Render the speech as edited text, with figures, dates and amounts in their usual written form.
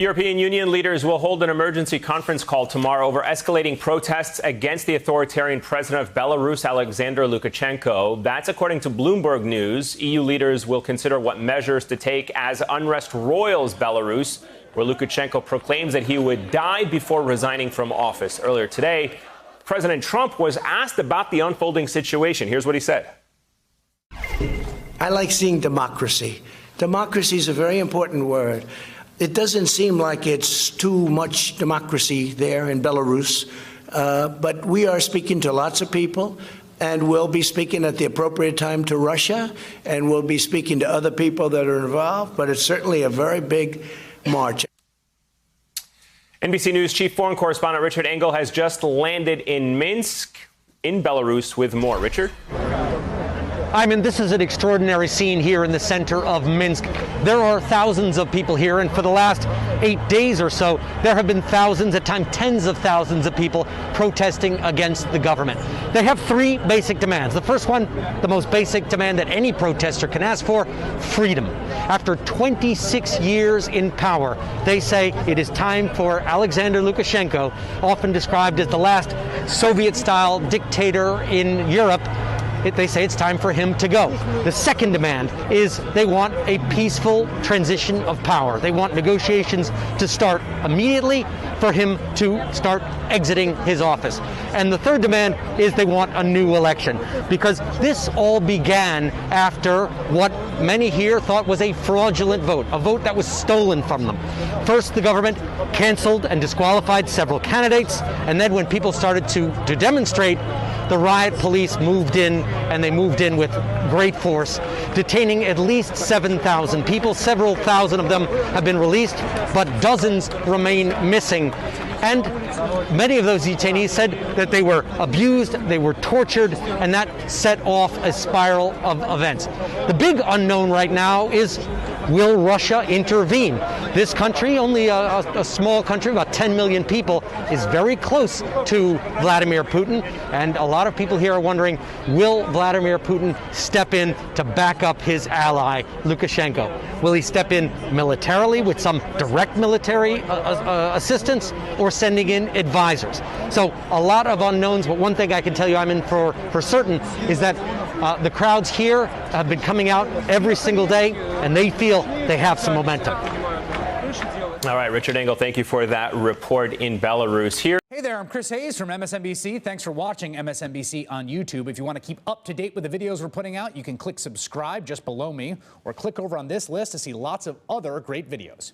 European Union leaders will hold an emergency conference call tomorrow over escalating protests against the authoritarian president of Belarus, Alexander Lukashenko. That's according to Bloomberg News. EU leaders will consider what measures to take as unrest roils Belarus, where Lukashenko proclaims that he would die before resigning from office. Earlier today, President Trump was asked about the unfolding situation. Here's what he said. I like seeing democracy. Democracy is a very important word. It doesn't seem like it's too much democracy there in Belarus, but we are speaking to lots of people, and we'll be speaking at the appropriate time to Russia, and we'll be speaking to other people that are involved, but it's certainly a very big march. NBC News chief foreign correspondent Richard Engel has just landed in Minsk, in Belarus, with more. Richard? This is an extraordinary scene here in the center of Minsk. There are thousands of people here, and for the last 8 days or so, there have been thousands, at times tens of thousands of people protesting against the government. They have three basic demands. The first one, the most basic demand that any protester can ask for, freedom. After 26 years in power, they say it is time for Alexander Lukashenko, often described as the last Soviet-style dictator in Europe, they say it's time for him to go. The second demand is they want a peaceful transition of power. They want negotiations to start immediately for him to start exiting his office. And the third demand is they want a new election, because this all began after what many here thought was a fraudulent vote, a vote that was stolen from them. First, the government canceled and disqualified several candidates, and then when people started to demonstrate, the riot police moved in, and they moved in with great force, detaining at least 7,000 people. Several thousand of them have been released, but dozens remain missing. And many of those detainees said that they were abused, they were tortured, and that set off a spiral of events. The big unknown right now is, will Russia intervene? This country, only a small country, about 10 million people, is very close to Vladimir Putin, and a lot of people here are wondering, will Vladimir Putin step in to back up his ally, Lukashenko? Will he step in militarily with some direct military assistance, or sending in advisors? So a lot of unknowns, but one thing I can tell you I'm in for certain is that the crowds here have been coming out every single day, and they feel they have some momentum. All right, Richard Engel, thank you for that report in Belarus. Here. Hey there, I'm Chris Hayes from MSNBC. Thanks for watching MSNBC on YouTube. If you want to keep up to date with the videos we're putting out, you can click subscribe just below me, or click over on this list to see lots of other great videos.